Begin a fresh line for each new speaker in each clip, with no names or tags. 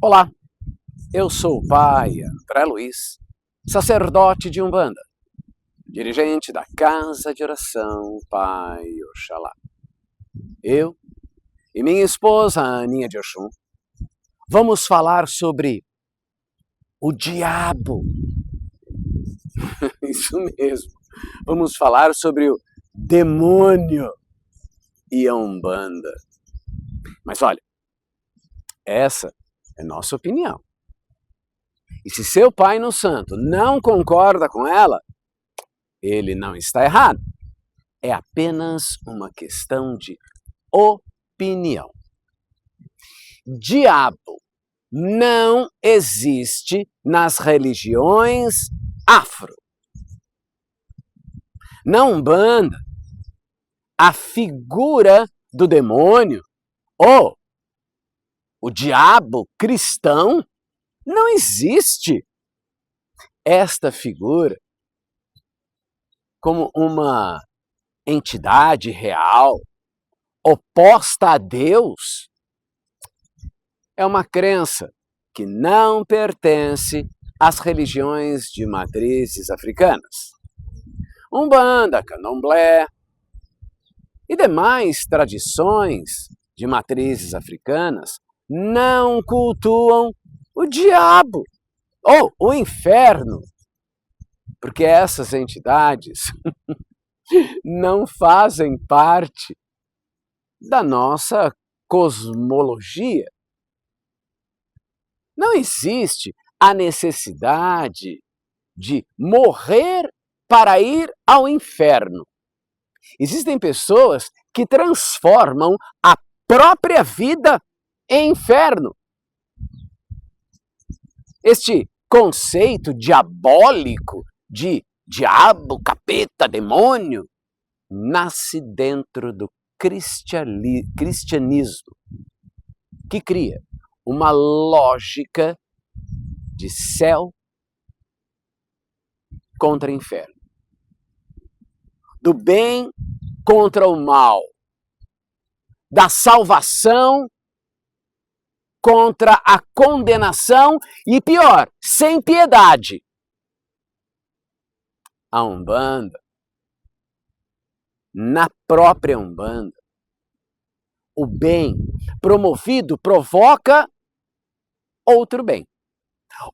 Olá, eu sou o Pai André Luiz, sacerdote de Umbanda, dirigente da Casa de Oração Pai Oxalá. Eu e minha esposa Aninha de Oxum vamos falar sobre o diabo. Isso mesmo, vamos falar sobre o demônio e a Umbanda. Mas olha, essa é nossa opinião. E se seu pai no santo não concorda com ela, ele não está errado. É apenas uma questão de opinião. Diabo não existe nas religiões afro. Na Umbanda, a figura do demônio ou o diabo cristão não existe. Esta figura, como uma entidade real, oposta a Deus, é uma crença que não pertence às religiões de matrizes africanas. Umbanda, Candomblé e demais tradições de matrizes africanas não cultuam o diabo ou o inferno, porque essas entidades não fazem parte da nossa cosmologia. Não existe a necessidade de morrer para ir ao inferno. Existem pessoas que transformam a própria vida em inferno. Este conceito diabólico de diabo, capeta, demônio, nasce dentro do cristianismo, que cria uma lógica de céu contra inferno, do bem contra o mal, da salvação contra a condenação e, pior, sem piedade. A Umbanda, na própria Umbanda, o bem promovido provoca outro bem.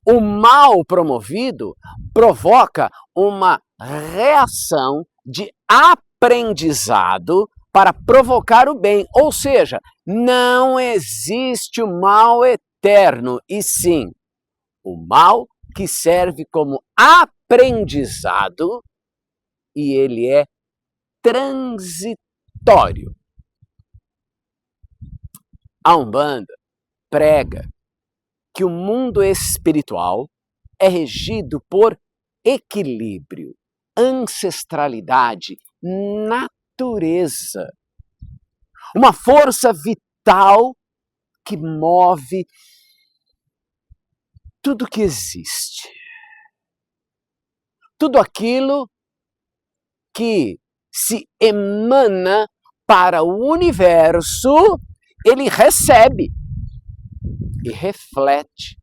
O mal promovido provoca uma reação de aprendizado para provocar o bem. Ou seja, não existe o mal eterno, e sim o mal que serve como aprendizado e ele é transitório. A Umbanda prega que o mundo espiritual é regido por equilíbrio, ancestralidade, natureza. Uma força vital que move tudo que existe. Tudo aquilo que se emana para o universo, ele recebe e reflete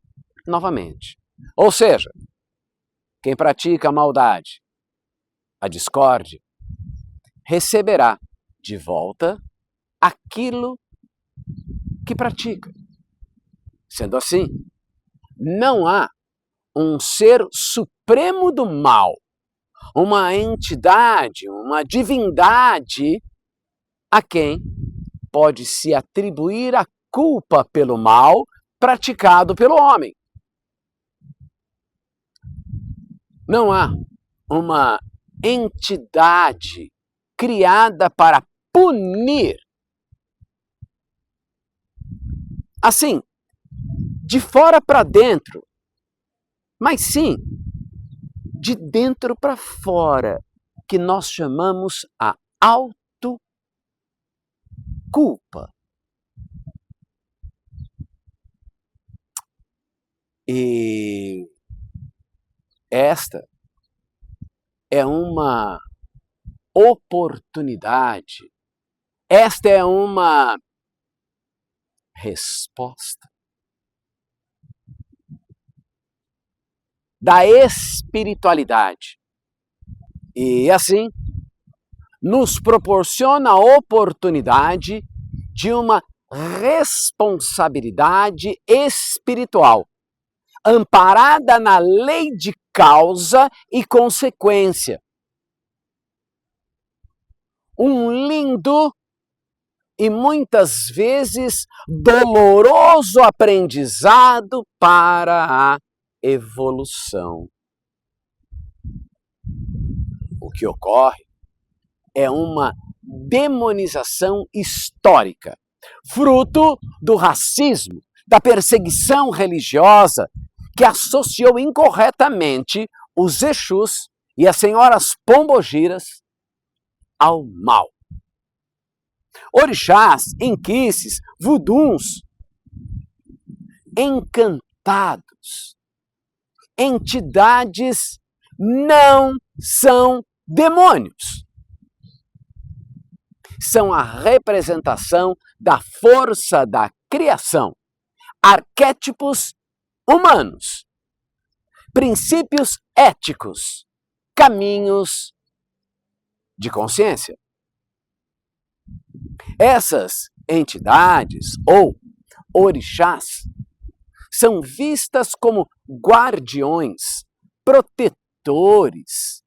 novamente. Ou seja, quem pratica a maldade, a discórdia, receberá de volta aquilo que pratica. Sendo assim, não há um ser supremo do mal, uma entidade, uma divindade a quem pode se atribuir a culpa pelo mal praticado pelo homem. Não há uma entidade criada para punir. Assim, de fora para dentro, mas sim de dentro para fora, que nós chamamos a autoculpa. E esta é uma oportunidade, esta é uma resposta da espiritualidade. E assim, nos proporciona a oportunidade de uma responsabilidade espiritual, amparada na lei de causa e consequência. Um lindo e muitas vezes doloroso aprendizado para a evolução. O que ocorre é uma demonização histórica, fruto do racismo, da perseguição religiosa, que associou incorretamente os Exus e as senhoras pombogiras ao mal. Orixás, inquices, vuduns, encantados, entidades não são demônios. São a representação da força da criação, arquétipos humanos, princípios éticos, caminhos de consciência. Essas entidades, ou orixás, são vistas como guardiões, protetores,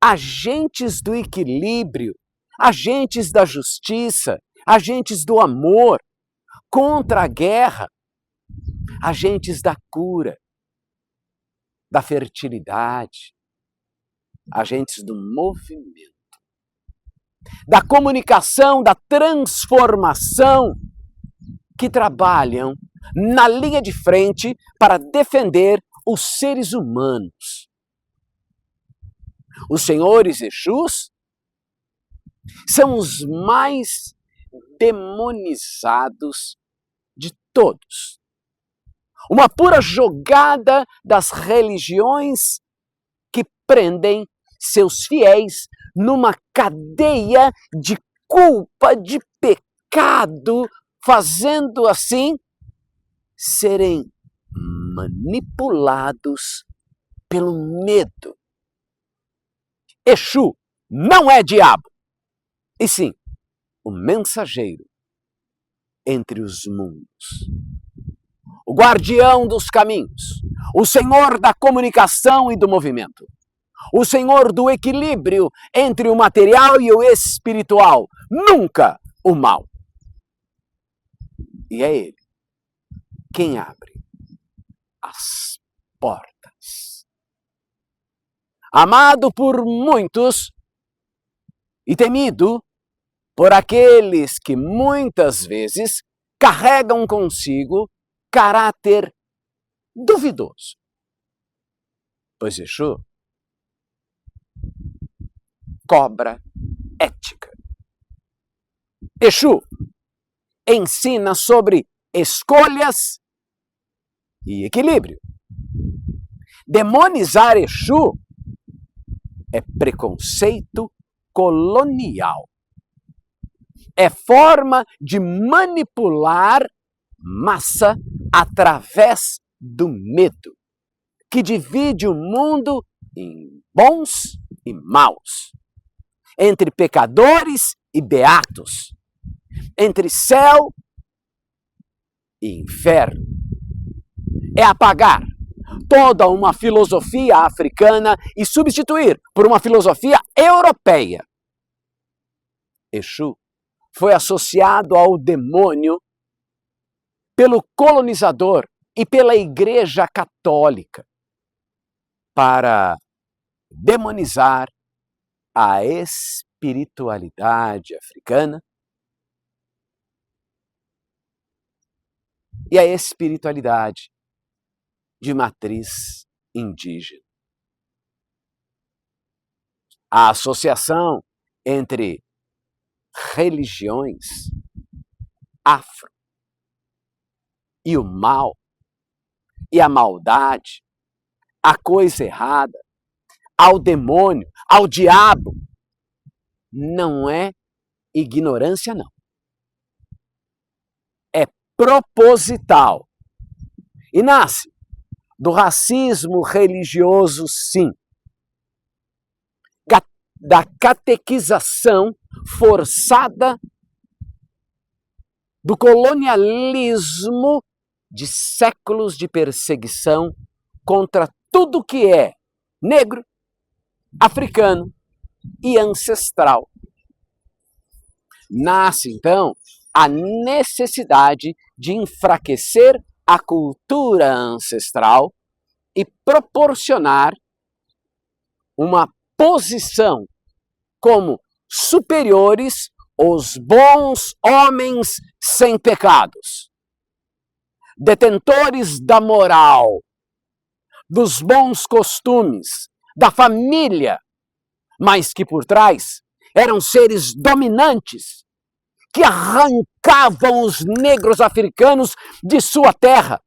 agentes do equilíbrio, agentes da justiça, agentes do amor, contra a guerra, agentes da cura, da fertilidade, agentes do movimento, da comunicação, da transformação, que trabalham na linha de frente para defender os seres humanos. Os senhores Exus são os mais demonizados de todos. Uma pura jogada das religiões que prendem seus fiéis numa cadeia de culpa, de pecado, fazendo assim serem manipulados pelo medo. Exu não é diabo, e sim o mensageiro entre os mundos, o guardião dos caminhos, o senhor da comunicação e do movimento, o senhor do equilíbrio entre o material e o espiritual, nunca o mal. E é ele quem abre as portas. Amado por muitos e temido por aqueles que muitas vezes carregam consigo caráter duvidoso. Pois Exu cobra ética. Exu ensina sobre escolhas e equilíbrio. Demonizar Exu é preconceito colonial. É forma de manipular massa através do medo, que divide o mundo em bons e maus, entre pecadores e beatos, entre céu e inferno. É apagar toda uma filosofia africana e substituir por uma filosofia europeia. Exu foi associado ao demônio pelo colonizador e pela Igreja Católica para demonizar a espiritualidade africana e a espiritualidade de matriz indígena. A associação entre religiões afro e o mal e a maldade, a coisa errada, ao demônio, ao diabo, não é ignorância, não. É proposital e nasce do racismo religioso, sim, da catequização forçada, do colonialismo de séculos de perseguição contra tudo que é negro, africano e ancestral. Nasce, então, a necessidade de enfraquecer a cultura ancestral e proporcionar uma posição como superiores aos bons homens sem pecados, detentores da moral, dos bons costumes, da família, mas que por trás eram seres dominantes que arrancavam os negros africanos de sua terra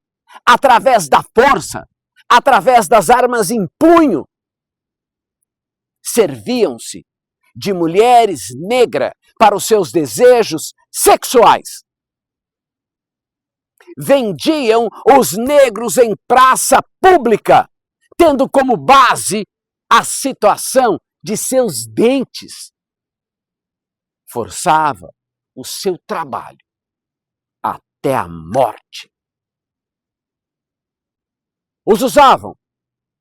através da força, através das armas em punho. Serviam-se de mulheres negras para os seus desejos sexuais. Vendiam os negros em praça pública, tendo como base a situação de seus dentes. Forçava o seu trabalho até a morte. Os usavam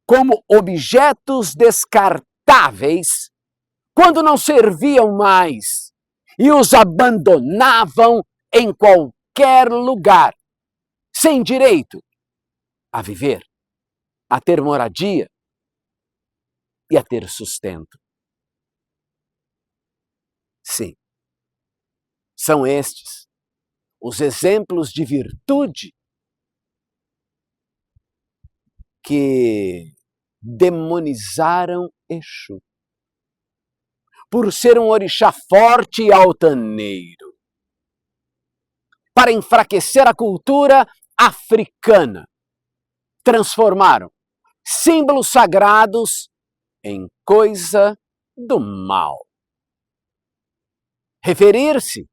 como objetos descartáveis quando não serviam mais e os abandonavam em qualquer lugar, sem direito a viver, a ter moradia e a ter sustento. Sim, são estes os exemplos de virtude que demonizaram Exu, por ser um orixá forte e altaneiro, para enfraquecer a cultura africana. Transformaram símbolos sagrados em coisa do mal. Referir-se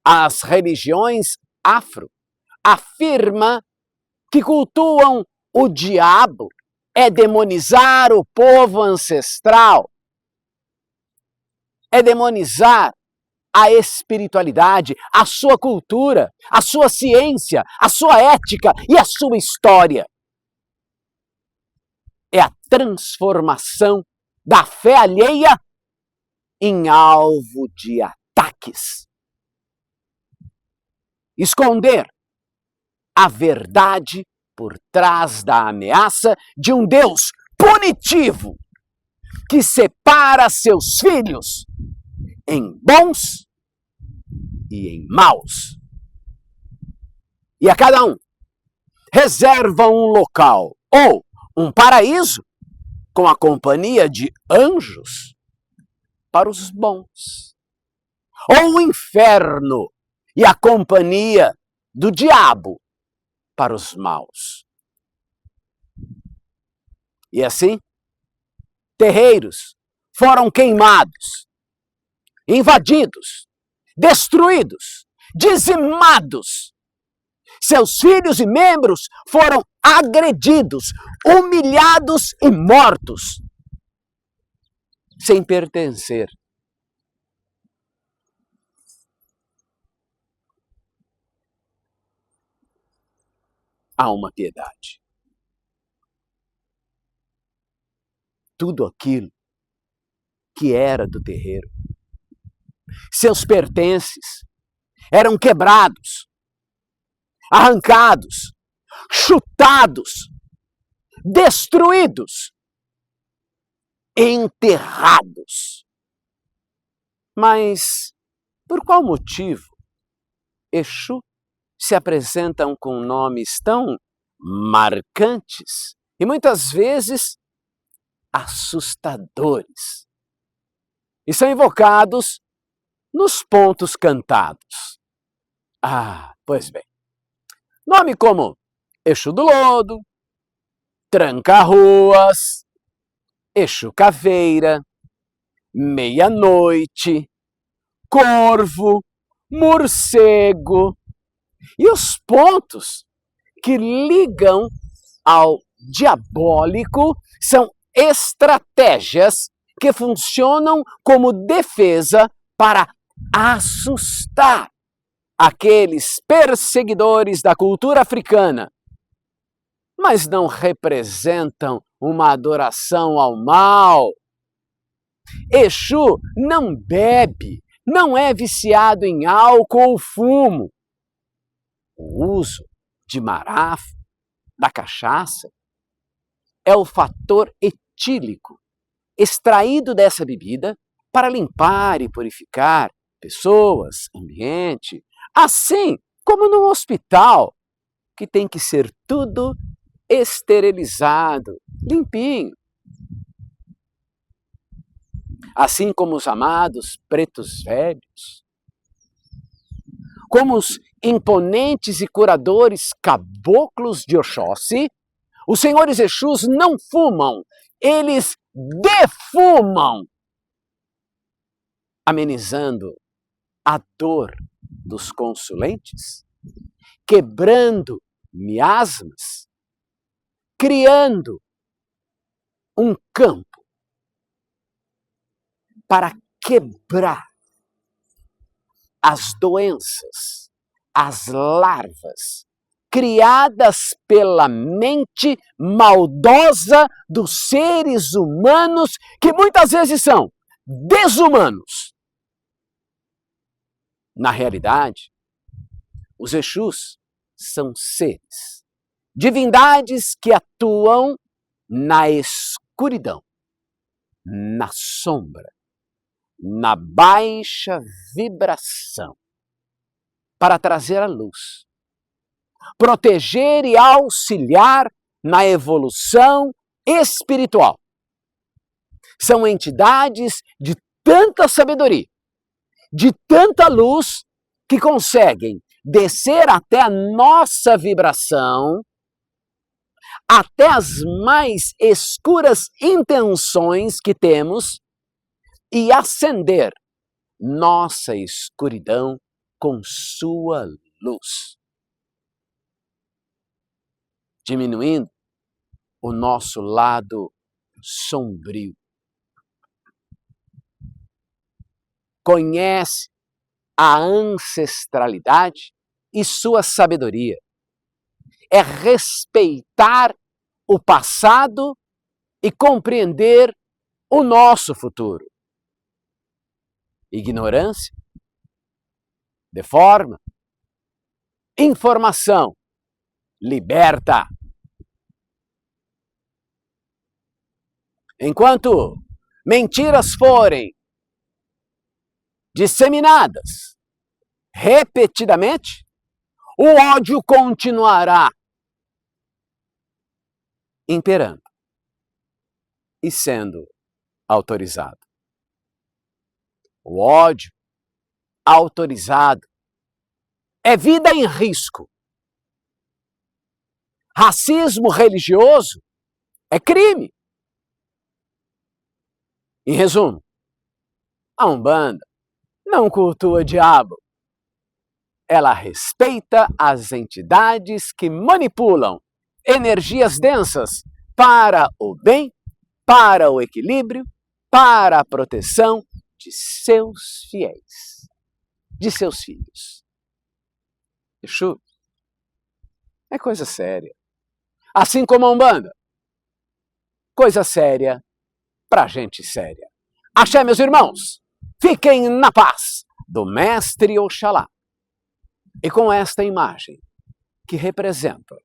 às religiões afro afirma que cultuam o diabo é demonizar o povo ancestral, é demonizar a espiritualidade, a sua cultura, a sua ciência, a sua ética e a sua história. É a transformação da fé alheia em alvo de ataques. Esconder a verdade por trás da ameaça de um Deus punitivo que separa seus filhos em bons e em maus. E a cada um reserva um local ou um paraíso com a companhia de anjos para os bons, ou um inferno e a companhia do diabo para os maus. E assim, terreiros foram queimados, invadidos, destruídos, dizimados. Seus filhos e membros foram agredidos, humilhados e mortos, sem pertencer. A uma piedade. Tudo aquilo que era do terreiro, seus pertences, eram quebrados, arrancados, chutados, destruídos, enterrados. Mas por qual motivo Exu se apresentam com nomes tão marcantes e muitas vezes assustadores e são invocados nos pontos cantados? Ah, pois bem, nome como Exu do Lodo, Tranca-Ruas, Exu Caveira, Meia-Noite, Corvo, Morcego, e os pontos que ligam ao diabólico são estratégias que funcionam como defesa para assustar aqueles perseguidores da cultura africana, mas não representam uma adoração ao mal. Exu não bebe, não é viciado em álcool ou fumo. O uso de marafo, da cachaça, é o fator etílico extraído dessa bebida para limpar e purificar pessoas, ambiente, assim como no hospital, que tem que ser tudo esterilizado, limpinho. Assim como os amados pretos velhos, como os imponentes e curadores caboclos de Oxóssi, os senhores Exus não fumam, eles defumam, amenizando a dor dos consulentes, quebrando miasmas, criando um campo para quebrar as doenças, as larvas criadas pela mente maldosa dos seres humanos, que muitas vezes são desumanos. Na realidade, os Exus são seres, divindades que atuam na escuridão, na sombra, na baixa vibração, para trazer a luz, proteger e auxiliar na evolução espiritual. São entidades de tanta sabedoria, de tanta luz, que conseguem descer até a nossa vibração, até as mais escuras intenções que temos, e acender nossa escuridão com sua luz, diminuindo o nosso lado sombrio. Conhece a ancestralidade e sua sabedoria. É respeitar o passado e compreender o nosso futuro. Ignorância deforma, informação liberta. Enquanto mentiras forem disseminadas repetidamente, o ódio continuará imperando e sendo autorizado. O ódio autorizado é vida em risco. Racismo religioso é crime. Em resumo, a Umbanda não cultua o diabo. Ela respeita as entidades que manipulam energias densas para o bem, para o equilíbrio, para a proteção de seus fiéis, de seus filhos. Exu é coisa séria. Assim como a Umbanda, coisa séria para gente séria. Axé, meus irmãos, fiquem na paz do Mestre Oxalá. E com esta imagem que representa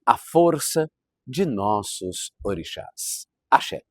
a força de nossos orixás. Axé.